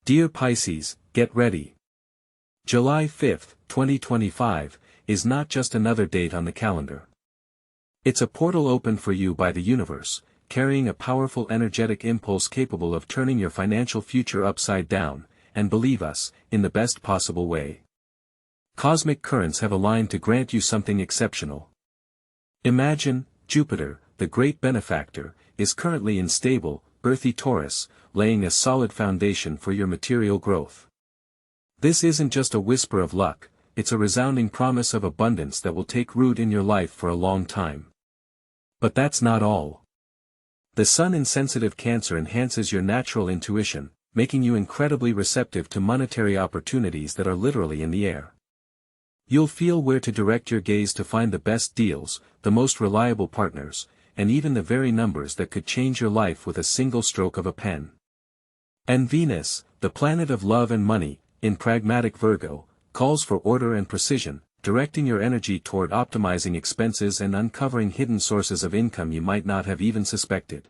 Dear Pisces, get ready. July 5, 2025, is not just another date on the calendar. It's a portal opened for you by the universe, carrying a powerful energetic impulse capable of turning your financial future upside down, and believe us, in the best possible way. Cosmic currents have aligned to grant you something exceptional. Imagine, Jupiter, the great benefactor, is currently in stable, earthy Taurus, laying a solid foundation for your material growth. This isn't just a whisper of luck, it's a resounding promise of abundance that will take root in your life for a long time. But that's not all. The Sun in sensitive Cancer enhances your natural intuition, making you incredibly receptive to monetary opportunities that are literally in the air. You'll feel where to direct your gaze to find the best deals, the most reliable partners, and even the very numbers that could change your life with a single stroke of a pen. And Venus, the planet of love and money, in pragmatic Virgo, calls for order and precision, directing your energy toward optimizing expenses and uncovering hidden sources of income you might not have even suspected.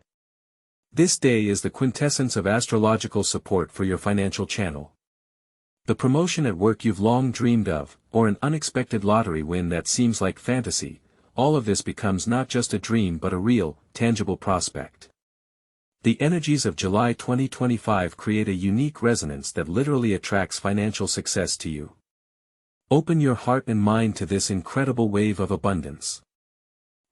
This day is the quintessence of astrological support for your financial channel. The promotion at work you've long dreamed of, or an unexpected lottery win that seems like fantasy, all of this becomes not just a dream but a real, tangible prospect. The energies of July 2025 create a unique resonance that literally attracts financial success to you. Open your heart and mind to this incredible wave of abundance.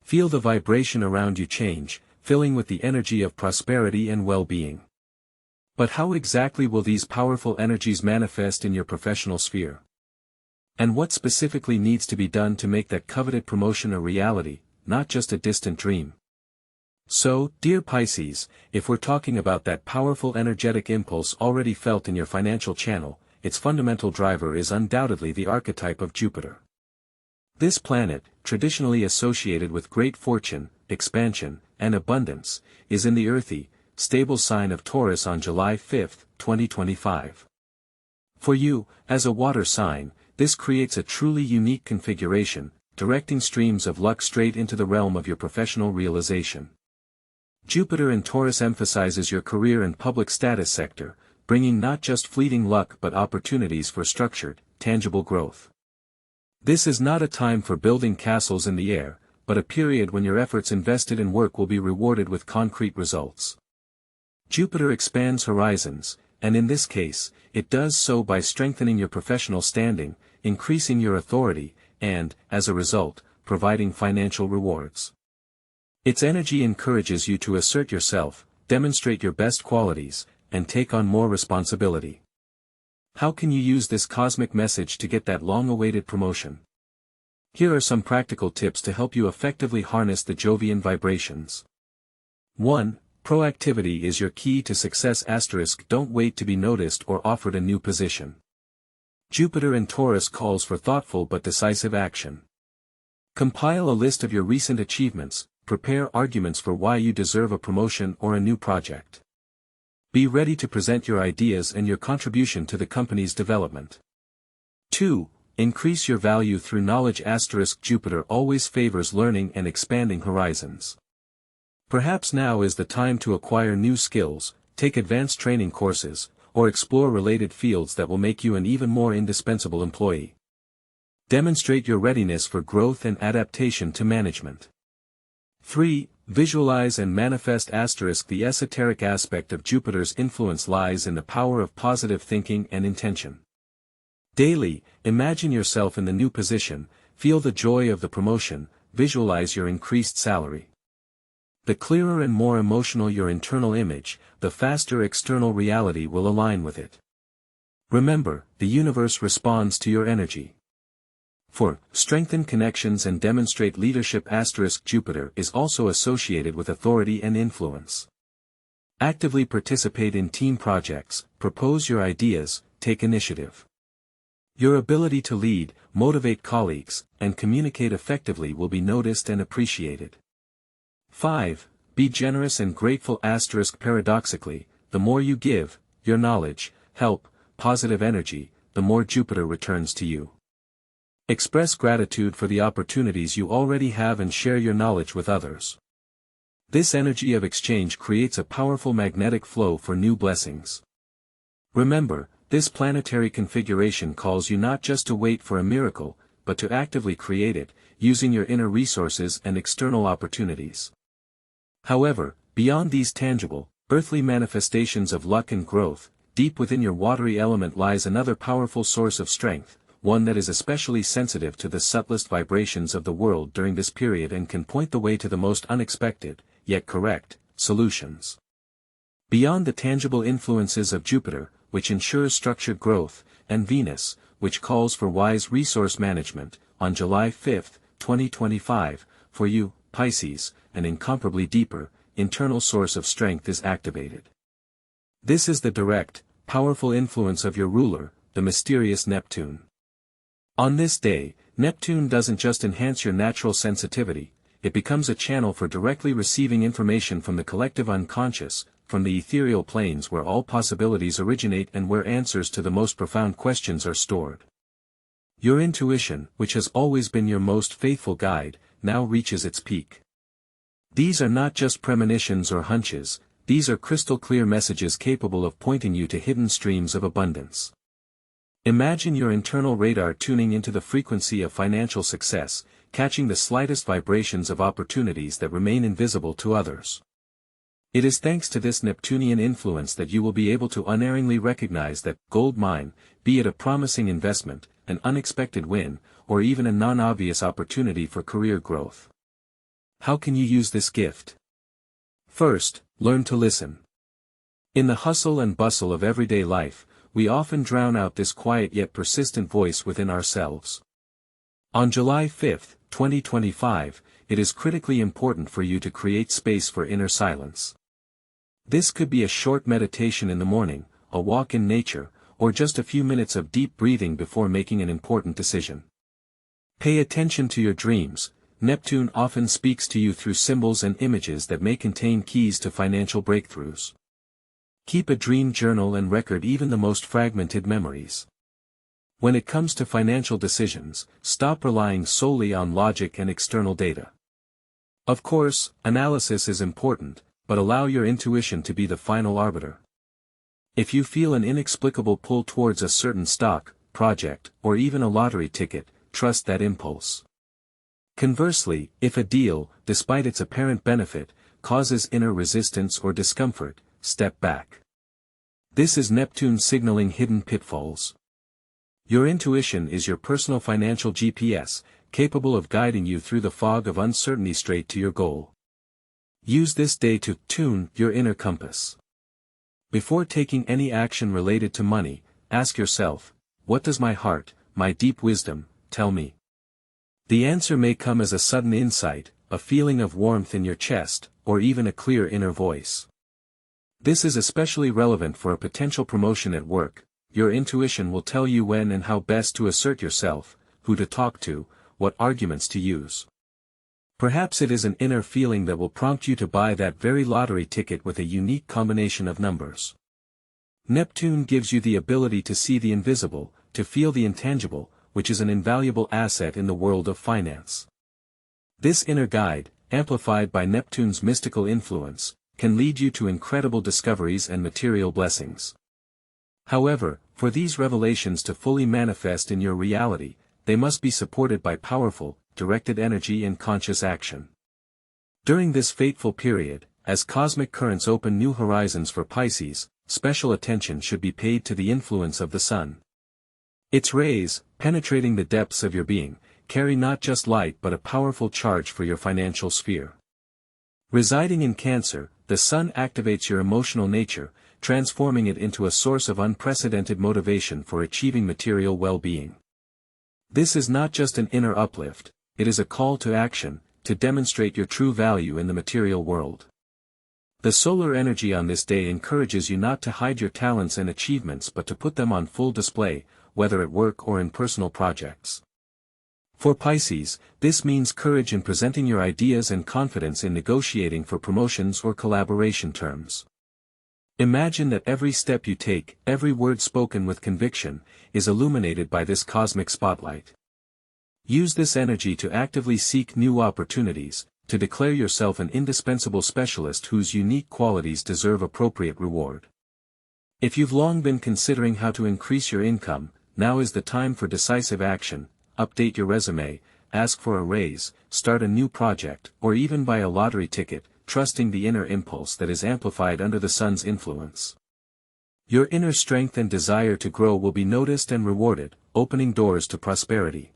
Feel the vibration around you change, filling with the energy of prosperity and well-being. But how exactly will these powerful energies manifest in your professional sphere? And what specifically needs to be done to make that coveted promotion a reality, not just a distant dream? So, dear Pisces, if we're talking about that powerful energetic impulse already felt in your financial channel, its fundamental driver is undoubtedly the archetype of Jupiter. This planet, traditionally associated with great fortune, expansion, and abundance, is in the earthy, stable sign of Taurus on July 5, 2025. For you, as a water sign, this creates a truly unique configuration, directing streams of luck straight into the realm of your professional realization. Jupiter in Taurus emphasizes your career and public status sector, bringing not just fleeting luck but opportunities for structured, tangible growth. This is not a time for building castles in the air, but a period when your efforts invested in work will be rewarded with concrete results. Jupiter expands horizons, and in this case, it does so by strengthening your professional standing, increasing your authority, and, as a result, providing financial rewards. Its energy encourages you to assert yourself, demonstrate your best qualities, and take on more responsibility. How can you use this cosmic message to get that long-awaited promotion? Here are some practical tips to help you effectively harness the Jovian vibrations. 1. Proactivity is your key to success. Don't wait to be noticed or offered a new position. Jupiter in Taurus calls for thoughtful but decisive action. Compile a list of your recent achievements, prepare arguments for why you deserve a promotion or a new project. Be ready to present your ideas and your contribution to the company's development. 2. Increase your value through knowledge. Jupiter always favors learning and expanding horizons. Perhaps now is the time to acquire new skills, take advanced training courses, or explore related fields that will make you an even more indispensable employee. Demonstrate your readiness for growth and adaptation to management. 3. Visualize and manifest. The esoteric aspect of Jupiter's influence lies in the power of positive thinking and intention. Daily, imagine yourself in the new position, feel the joy of the promotion, visualize your increased salary. The clearer and more emotional your internal image, the faster external reality will align with it. Remember, the universe responds to your energy. 4. Strengthen connections and demonstrate leadership. Jupiter is also associated with authority and influence. Actively participate in team projects, propose your ideas, take initiative. Your ability to lead, motivate colleagues, and communicate effectively will be noticed and appreciated. 5. Be generous and grateful. Paradoxically, the more you give, your knowledge, help, positive energy, the more Jupiter returns to you. Express gratitude for the opportunities you already have and share your knowledge with others. This energy of exchange creates a powerful magnetic flow for new blessings. Remember, this planetary configuration calls you not just to wait for a miracle, but to actively create it, using your inner resources and external opportunities. However, beyond these tangible, earthly manifestations of luck and growth, deep within your watery element lies another powerful source of strength, one that is especially sensitive to the subtlest vibrations of the world during this period and can point the way to the most unexpected, yet correct, solutions. Beyond the tangible influences of Jupiter, which ensures structured growth, and Venus, which calls for wise resource management, on July 5, 2025, for you, Pisces, an incomparably deeper, internal source of strength is activated. This is the direct, powerful influence of your ruler, the mysterious Neptune. On this day, Neptune doesn't just enhance your natural sensitivity, it becomes a channel for directly receiving information from the collective unconscious, from the ethereal planes where all possibilities originate and where answers to the most profound questions are stored. Your intuition, which has always been your most faithful guide, now reaches its peak. These are not just premonitions or hunches, these are crystal-clear messages capable of pointing you to hidden streams of abundance. Imagine your internal radar tuning into the frequency of financial success, catching the slightest vibrations of opportunities that remain invisible to others. It is thanks to this Neptunian influence that you will be able to unerringly recognize that gold mine, be it a promising investment, an unexpected win, or even a non-obvious opportunity for career growth. How can you use this gift? First, learn to listen. In the hustle and bustle of everyday life, we often drown out this quiet yet persistent voice within ourselves. On July 5, 2025, it is critically important for you to create space for inner silence. This could be a short meditation in the morning, a walk in nature, or just a few minutes of deep breathing before making an important decision. Pay attention to your dreams. Neptune often speaks to you through symbols and images that may contain keys to financial breakthroughs. Keep a dream journal and record even the most fragmented memories. When it comes to financial decisions, stop relying solely on logic and external data. Of course, analysis is important, but allow your intuition to be the final arbiter. If you feel an inexplicable pull towards a certain stock, project, or even a lottery ticket, trust that impulse. Conversely, if a deal, despite its apparent benefit, causes inner resistance or discomfort, step back. This is Neptune signaling hidden pitfalls. Your intuition is your personal financial GPS, capable of guiding you through the fog of uncertainty straight to your goal. Use this day to tune your inner compass. Before taking any action related to money, ask yourself, what does my heart, my deep wisdom, tell me? The answer may come as a sudden insight, a feeling of warmth in your chest, or even a clear inner voice. This is especially relevant for a potential promotion at work. Your intuition will tell you when and how best to assert yourself, who to talk to, what arguments to use. Perhaps it is an inner feeling that will prompt you to buy that very lottery ticket with a unique combination of numbers. Neptune gives you the ability to see the invisible, to feel the intangible, which is an invaluable asset in the world of finance. This inner guide, amplified by Neptune's mystical influence, can lead you to incredible discoveries and material blessings. However, for these revelations to fully manifest in your reality, they must be supported by powerful, directed energy and conscious action. During this fateful period, as cosmic currents open new horizons for Pisces, special attention should be paid to the influence of the Sun. Its rays, penetrating the depths of your being, carry not just light but a powerful charge for your financial sphere. Residing in Cancer, the Sun activates your emotional nature, transforming it into a source of unprecedented motivation for achieving material well-being. This is not just an inner uplift, it is a call to action, to demonstrate your true value in the material world. The solar energy on this day encourages you not to hide your talents and achievements but to put them on full display, whether at work or in personal projects. For Pisces, this means courage in presenting your ideas and confidence in negotiating for promotions or collaboration terms. Imagine that every step you take, every word spoken with conviction, is illuminated by this cosmic spotlight. Use this energy to actively seek new opportunities, to declare yourself an indispensable specialist whose unique qualities deserve appropriate reward. If you've long been considering how to increase your income, now is the time for decisive action. Update your resume, ask for a raise, start a new project, or even buy a lottery ticket, trusting the inner impulse that is amplified under the sun's influence. Your inner strength and desire to grow will be noticed and rewarded, opening doors to prosperity.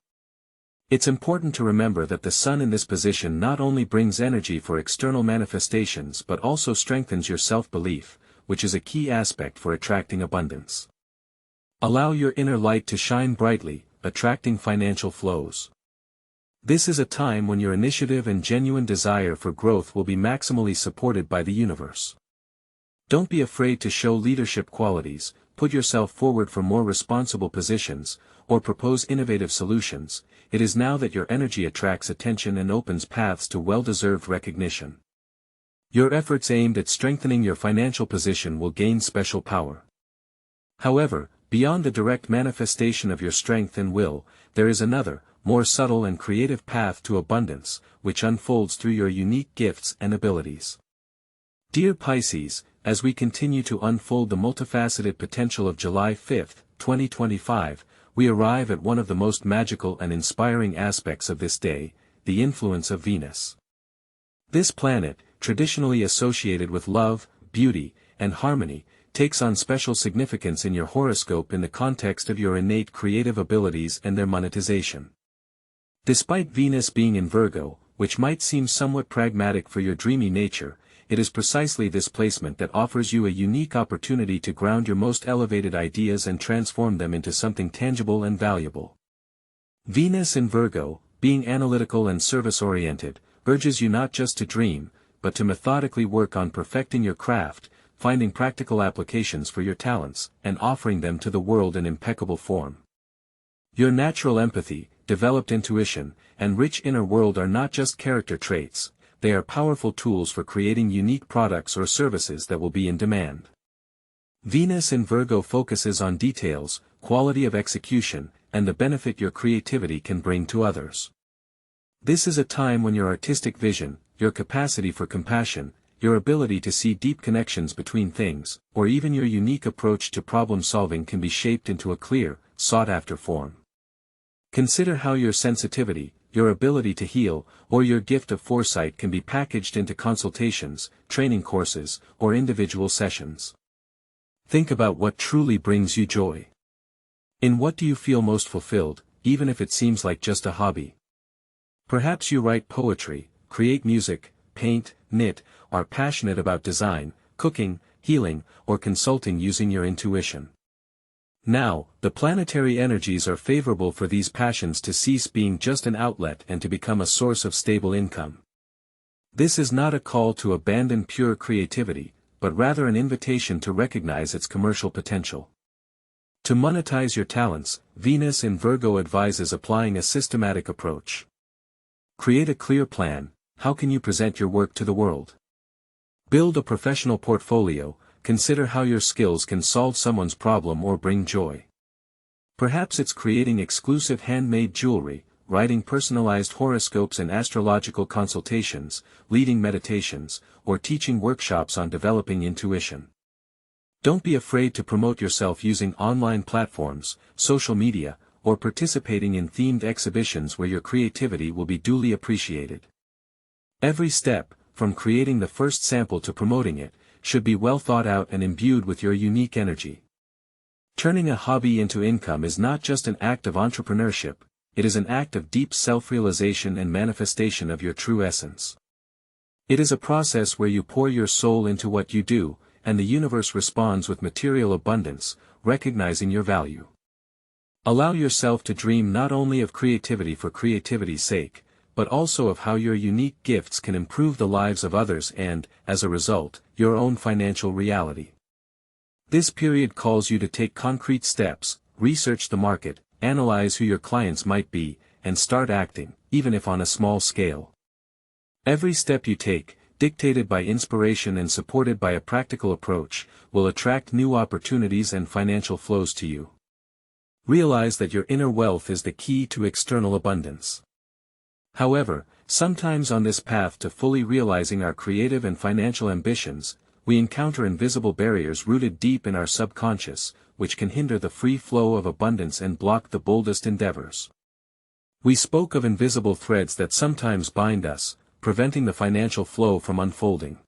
It's important to remember that the sun in this position not only brings energy for external manifestations but also strengthens your self-belief, which is a key aspect for attracting abundance. Allow your inner light to shine brightly, attracting financial flows. This is a time when your initiative and genuine desire for growth will be maximally supported by the universe. Don't be afraid to show leadership qualities, put yourself forward for more responsible positions, or propose innovative solutions. It is now that your energy attracts attention and opens paths to well-deserved recognition. Your efforts aimed at strengthening your financial position will gain special power. However, beyond the direct manifestation of your strength and will, there is another, more subtle and creative path to abundance, which unfolds through your unique gifts and abilities. Dear Pisces, as we continue to unfold the multifaceted potential of July 5, 2025, we arrive at one of the most magical and inspiring aspects of this day, the influence of Venus. This planet, traditionally associated with love, beauty, and harmony, takes on special significance in your horoscope in the context of your innate creative abilities and their monetization. Despite Venus being in Virgo, which might seem somewhat pragmatic for your dreamy nature, it is precisely this placement that offers you a unique opportunity to ground your most elevated ideas and transform them into something tangible and valuable. Venus in Virgo, being analytical and service-oriented, urges you not just to dream, but to methodically work on perfecting your craft, finding practical applications for your talents, and offering them to the world in impeccable form. Your natural empathy, developed intuition, and rich inner world are not just character traits, they are powerful tools for creating unique products or services that will be in demand. Venus in Virgo focuses on details, quality of execution, and the benefit your creativity can bring to others. This is a time when your artistic vision, your capacity for compassion, your ability to see deep connections between things, or even your unique approach to problem solving can be shaped into a clear, sought-after form. Consider how your sensitivity, your ability to heal, or your gift of foresight can be packaged into consultations, training courses, or individual sessions. Think about what truly brings you joy. In what do you feel most fulfilled, even if it seems like just a hobby? Perhaps you write poetry, create music, paint, knit, are passionate about design, cooking, healing, or consulting using your intuition. Now, the planetary energies are favorable for these passions to cease being just an outlet and to become a source of stable income. This is not a call to abandon pure creativity, but rather an invitation to recognize its commercial potential. To monetize your talents, Venus in Virgo advises applying a systematic approach. Create a clear plan. How can you present your work to the world? Build a professional portfolio. Consider how your skills can solve someone's problem or bring joy. Perhaps it's creating exclusive handmade jewelry, writing personalized horoscopes and astrological consultations, leading meditations, or teaching workshops on developing intuition. Don't be afraid to promote yourself using online platforms, social media, or participating in themed exhibitions where your creativity will be duly appreciated. Every step, from creating the first sample to promoting it, should be well thought out and imbued with your unique energy. Turning a hobby into income is not just an act of entrepreneurship, it is an act of deep self-realization and manifestation of your true essence. It is a process where you pour your soul into what you do, and the universe responds with material abundance, recognizing your value. Allow yourself to dream not only of creativity for creativity's sake, but also of how your unique gifts can improve the lives of others and, as a result, your own financial reality. This period calls you to take concrete steps, research the market, analyze who your clients might be, and start acting, even if on a small scale. Every step you take, dictated by inspiration and supported by a practical approach, will attract new opportunities and financial flows to you. Realize that your inner wealth is the key to external abundance. However, sometimes on this path to fully realizing our creative and financial ambitions, we encounter invisible barriers rooted deep in our subconscious, which can hinder the free flow of abundance and block the boldest endeavors. We spoke of invisible threads that sometimes bind us, preventing the financial flow from unfolding.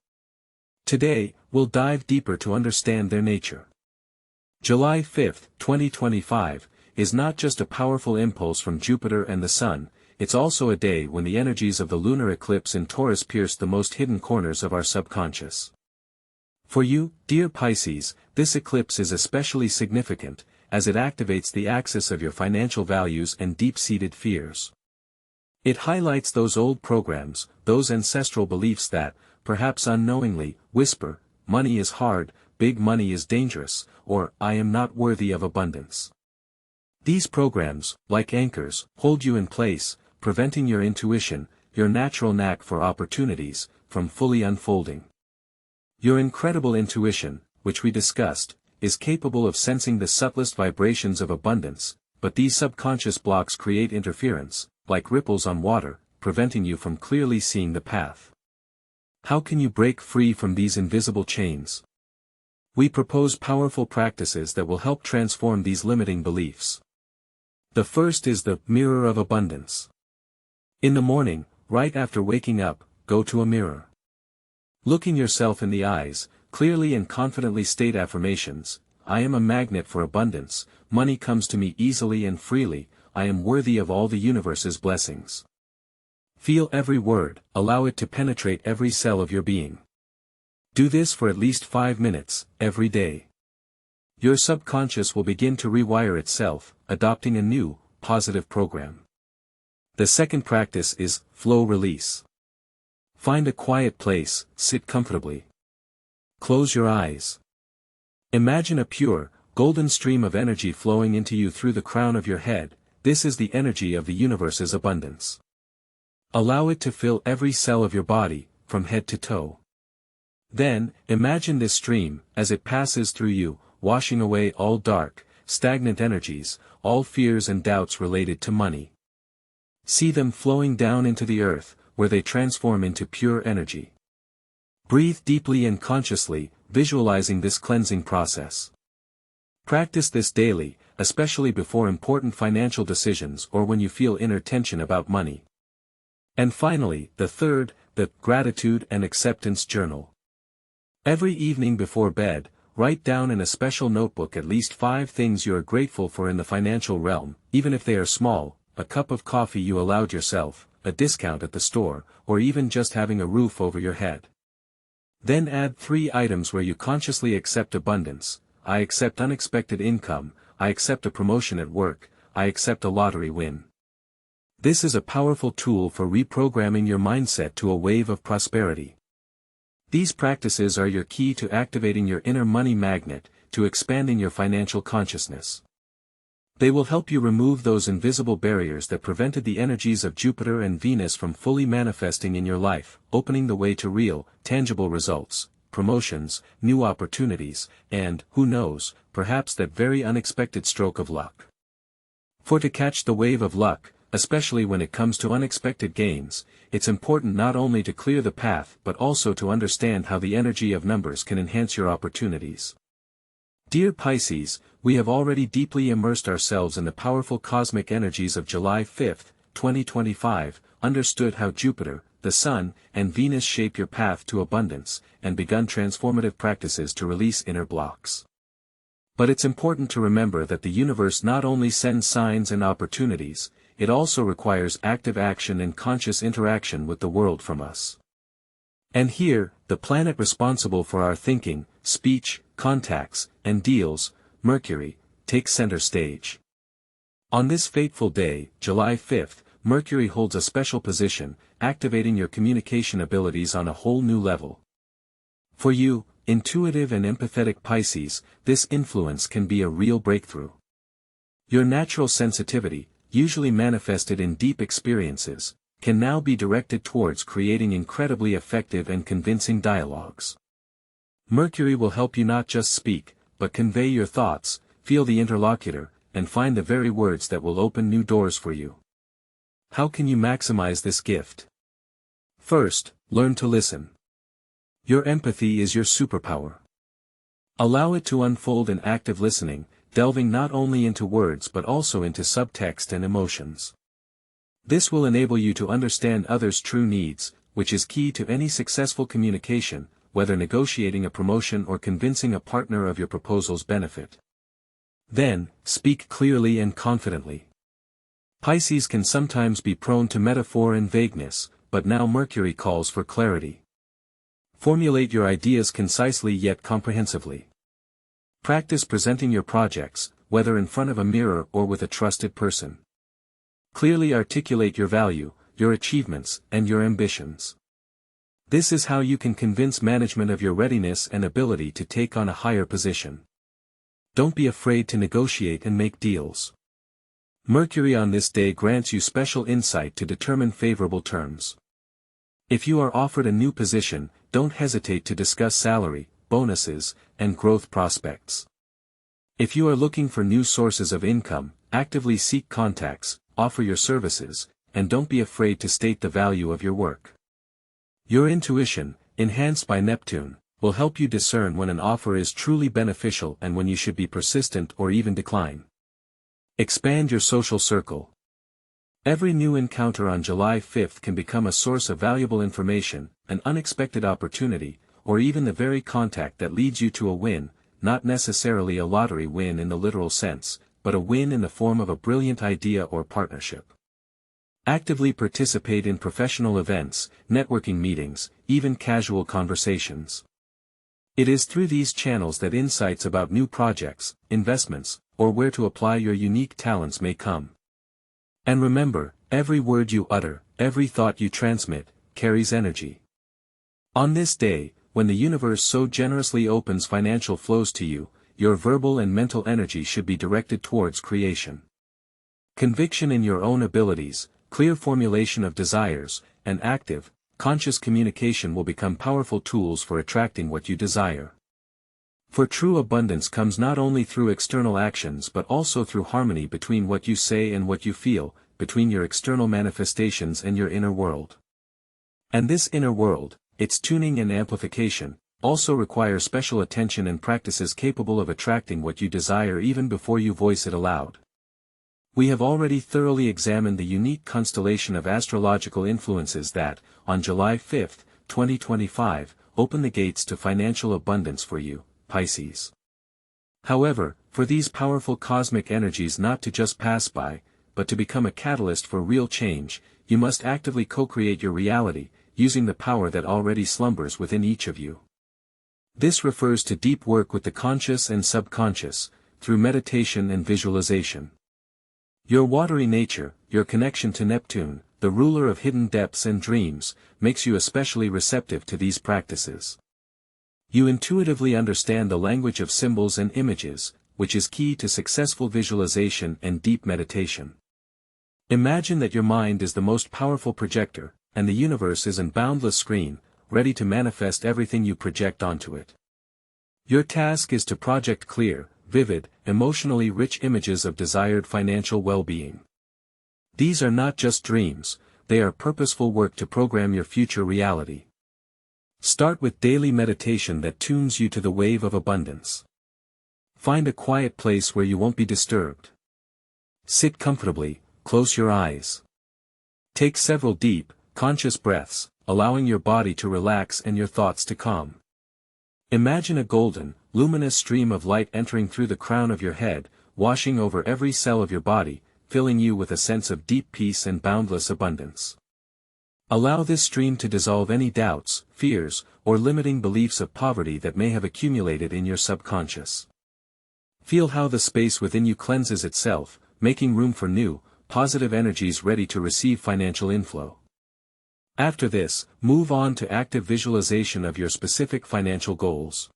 Today, we'll dive deeper to understand their nature. July 5, 2025, is not just a powerful impulse from Jupiter and the Sun, it's also a day when the energies of the lunar eclipse in Taurus pierce the most hidden corners of our subconscious. For you, dear Pisces, this eclipse is especially significant, as it activates the axis of your financial values and deep-seated fears. It highlights those old programs, those ancestral beliefs that, perhaps unknowingly, whisper, money is hard, big money is dangerous, or I am not worthy of abundance. These programs, like anchors, hold you in place, preventing your intuition, your natural knack for opportunities, from fully unfolding. Your incredible intuition, which we discussed, is capable of sensing the subtlest vibrations of abundance, but these subconscious blocks create interference, like ripples on water, preventing you from clearly seeing the path. How can you break free from these invisible chains? We propose powerful practices that will help transform these limiting beliefs. The first is the mirror of abundance. In the morning, right after waking up, go to a mirror. Looking yourself in the eyes, clearly and confidently state affirmations: I am a magnet for abundance, money comes to me easily and freely, I am worthy of all the universe's blessings. Feel every word, allow it to penetrate every cell of your being. Do this for at least 5 minutes, every day. Your subconscious will begin to rewire itself, adopting a new, positive program. The second practice is flow release. Find a quiet place, sit comfortably. Close your eyes. Imagine a pure, golden stream of energy flowing into you through the crown of your head. This is the energy of the universe's abundance. Allow it to fill every cell of your body, from head to toe. Then, imagine this stream, as it passes through you, washing away all dark, stagnant energies, all fears and doubts related to money. See them flowing down into the earth, where they transform into pure energy. Breathe deeply and consciously, visualizing this cleansing process. Practice this daily, especially before important financial decisions or when you feel inner tension about money. And finally, the third, the gratitude and acceptance journal. Every evening before bed, write down in a special notebook at least 5 things you are grateful for in the financial realm, even if they are small: a cup of coffee you allowed yourself, a discount at the store, or even just having a roof over your head. Then add 3 items where you consciously accept abundance: I accept unexpected income, I accept a promotion at work, I accept a lottery win. This is a powerful tool for reprogramming your mindset to a wave of prosperity. These practices are your key to activating your inner money magnet, to expanding your financial consciousness. They will help you remove those invisible barriers that prevented the energies of Jupiter and Venus from fully manifesting in your life, opening the way to real, tangible results, promotions, new opportunities, and, who knows, perhaps that very unexpected stroke of luck. For to catch the wave of luck, especially when it comes to unexpected gains, it's important not only to clear the path but also to understand how the energy of numbers can enhance your opportunities. Dear Pisces, we have already deeply immersed ourselves in the powerful cosmic energies of July 5, 2025, understood how Jupiter, the Sun, and Venus shape your path to abundance, and begun transformative practices to release inner blocks. But it's important to remember that the universe not only sends signs and opportunities, it also requires active action and conscious interaction with the world from us. And here, the planet responsible for our thinking, speech, contacts, and deals, Mercury, takes center stage. On this fateful day, July 5, Mercury holds a special position, activating your communication abilities on a whole new level. For you, intuitive and empathetic Pisces, this influence can be a real breakthrough. Your natural sensitivity, usually manifested in deep experiences, can now be directed towards creating incredibly effective and convincing dialogues. Mercury will help you not just speak, but convey your thoughts, feel the interlocutor, and find the very words that will open new doors for you. How can you maximize this gift? First, learn to listen. Your empathy is your superpower. Allow it to unfold in active listening, delving not only into words but also into subtext and emotions. This will enable you to understand others' true needs, which is key to any successful communication, whether negotiating a promotion or convincing a partner of your proposal's benefit. Then, speak clearly and confidently. Pisces can sometimes be prone to metaphor and vagueness, but now Mercury calls for clarity. Formulate your ideas concisely yet comprehensively. Practice presenting your projects, whether in front of a mirror or with a trusted person. Clearly articulate your value, your achievements, and your ambitions. This is how you can convince management of your readiness and ability to take on a higher position. Don't be afraid to negotiate and make deals. Mercury on this day grants you special insight to determine favorable terms. If you are offered a new position, don't hesitate to discuss salary, bonuses, and growth prospects. If you are looking for new sources of income, actively seek contacts, offer your services, and don't be afraid to state the value of your work. Your intuition, enhanced by Neptune, will help you discern when an offer is truly beneficial and when you should be persistent or even decline. Expand your social circle. Every new encounter on July 5th can become a source of valuable information, an unexpected opportunity, or even the very contact that leads you to a win, not necessarily a lottery win in the literal sense, but a win in the form of a brilliant idea or partnership. Actively participate in professional events, networking meetings, even casual conversations. It is through these channels that insights about new projects, investments, or where to apply your unique talents may come. And remember, every word you utter, every thought you transmit, carries energy. On this day, when the universe so generously opens financial flows to you, your verbal and mental energy should be directed towards creation. Conviction in your own abilities, clear formulation of desires, and active, conscious communication will become powerful tools for attracting what you desire. For true abundance comes not only through external actions but also through harmony between what you say and what you feel, between your external manifestations and your inner world. And this inner world, its tuning and amplification, also requires special attention and practices capable of attracting what you desire even before you voice it aloud. We have already thoroughly examined the unique constellation of astrological influences that, on July 5, 2025, open the gates to financial abundance for you, Pisces. However, for these powerful cosmic energies not to just pass by, but to become a catalyst for real change, you must actively co-create your reality, using the power that already slumbers within each of you. This refers to deep work with the conscious and subconscious, through meditation and visualization. Your watery nature, your connection to Neptune, the ruler of hidden depths and dreams, makes you especially receptive to these practices. You intuitively understand the language of symbols and images, which is key to successful visualization and deep meditation. Imagine that your mind is the most powerful projector, and the universe is an boundless screen, ready to manifest everything you project onto it. Your task is to project clear, vivid, emotionally rich images of desired financial well-being. These are not just dreams, they are purposeful work to program your future reality. Start with daily meditation that tunes you to the wave of abundance. Find a quiet place where you won't be disturbed. Sit comfortably, close your eyes. Take several deep, conscious breaths, allowing your body to relax and your thoughts to calm. Imagine a golden, luminous stream of light entering through the crown of your head, washing over every cell of your body, filling you with a sense of deep peace and boundless abundance. Allow this stream to dissolve any doubts, fears, or limiting beliefs of poverty that may have accumulated in your subconscious. Feel how the space within you cleanses itself, making room for new, positive energies ready to receive financial inflow. After this, move on to active visualization of your specific financial goals.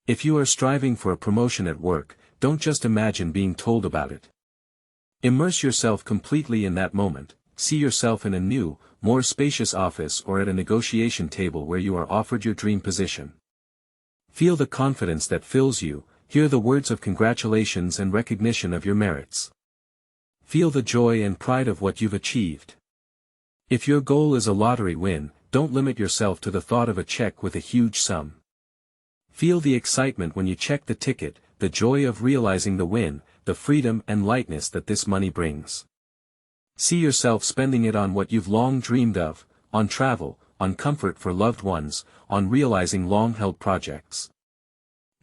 If you are striving for a promotion at work, don't just imagine being told about it. Immerse yourself completely in that moment. See yourself in a new, more spacious office or at a negotiation table where you are offered your dream position. Feel the confidence that fills you, hear the words of congratulations and recognition of your merits. Feel the joy and pride of what you've achieved. If your goal is a lottery win, don't limit yourself to the thought of a check with a huge sum. Feel the excitement when you check the ticket, the joy of realizing the win, the freedom and lightness that this money brings. See yourself spending it on what you've long dreamed of, on travel, on comfort for loved ones, on realizing long-held projects.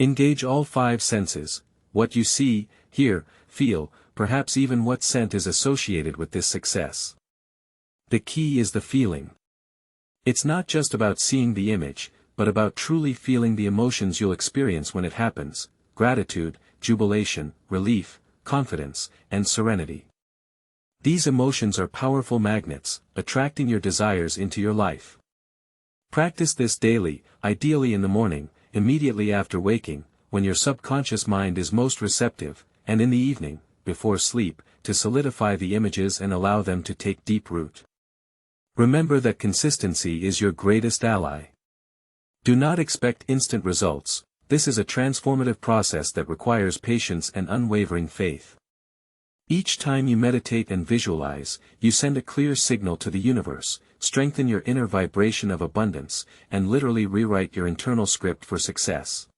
Engage all 5 senses, what you see, hear, feel, perhaps even what scent is associated with this success. The key is the feeling. It's not just about seeing the image, but about truly feeling the emotions you'll experience when it happens: gratitude, jubilation, relief, confidence, and serenity. These emotions are powerful magnets, attracting your desires into your life. Practice this daily, ideally in the morning, immediately after waking, when your subconscious mind is most receptive, and in the evening, before sleep, to solidify the images and allow them to take deep root. Remember that consistency is your greatest ally. Do not expect instant results. This is a transformative process that requires patience and unwavering faith. Each time you meditate and visualize, you send a clear signal to the universe, strengthen your inner vibration of abundance, and literally rewrite your internal script for success.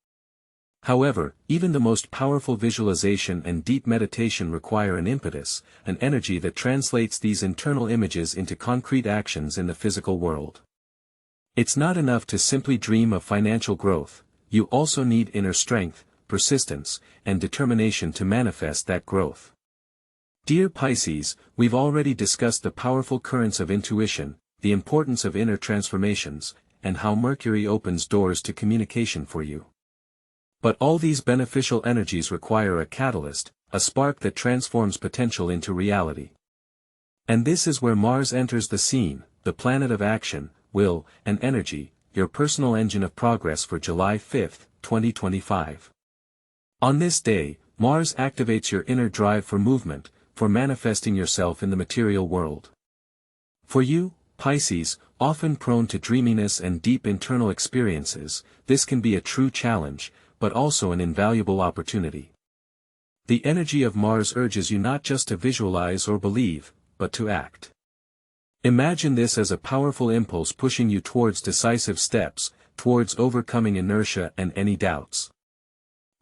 However, even the most powerful visualization and deep meditation require an impetus, an energy that translates these internal images into concrete actions in the physical world. It's not enough to simply dream of financial growth, you also need inner strength, persistence, and determination to manifest that growth. Dear Pisces, we've already discussed the powerful currents of intuition, the importance of inner transformations, and how Mercury opens doors to communication for you. But all these beneficial energies require a catalyst, a spark that transforms potential into reality. And this is where Mars enters the scene, the planet of action, will, and energy, your personal engine of progress for July 5, 2025. On this day, Mars activates your inner drive for movement, for manifesting yourself in the material world. For you, Pisces, often prone to dreaminess and deep internal experiences, this can be a true challenge, but also an invaluable opportunity. The energy of Mars urges you not just to visualize or believe, but to act. Imagine this as a powerful impulse pushing you towards decisive steps, towards overcoming inertia and any doubts.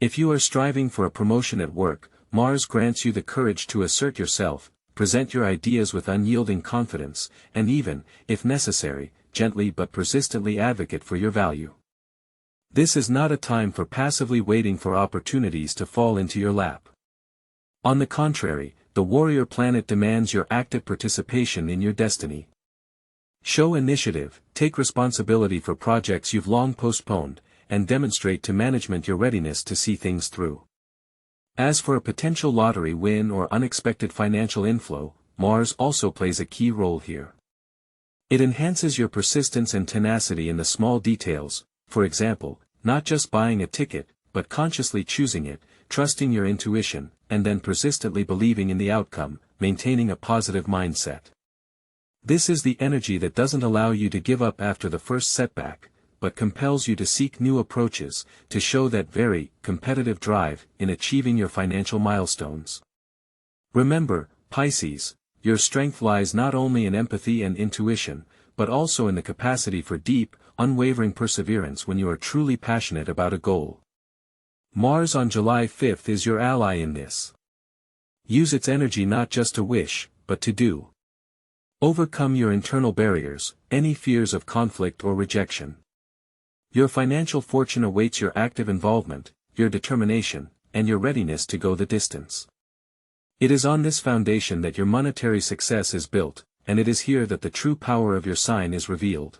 If you are striving for a promotion at work, Mars grants you the courage to assert yourself, present your ideas with unyielding confidence, and even, if necessary, gently but persistently advocate for your value. This is not a time for passively waiting for opportunities to fall into your lap. On the contrary, the warrior planet demands your active participation in your destiny. Show initiative, take responsibility for projects you've long postponed, and demonstrate to management your readiness to see things through. As for a potential lottery win or unexpected financial inflow, Mars also plays a key role here. It enhances your persistence and tenacity in the small details, for example, not just buying a ticket, but consciously choosing it, trusting your intuition, and then persistently believing in the outcome, maintaining a positive mindset. This is the energy that doesn't allow you to give up after the first setback, but compels you to seek new approaches, to show that very competitive drive in achieving your financial milestones. Remember, Pisces, your strength lies not only in empathy and intuition, but also in the capacity for deep, unwavering perseverance when you are truly passionate about a goal. Mars on July 5 is your ally in this. Use its energy not just to wish, but to do. Overcome your internal barriers, any fears of conflict or rejection. Your financial fortune awaits your active involvement, your determination, and your readiness to go the distance. It is on this foundation that your monetary success is built, and it is here that the true power of your sign is revealed.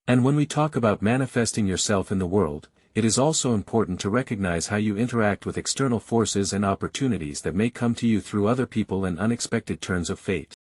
And when we talk about manifesting yourself in the world, it is also important to recognize how you interact with external forces and opportunities that may come to you through other people and unexpected turns of fate.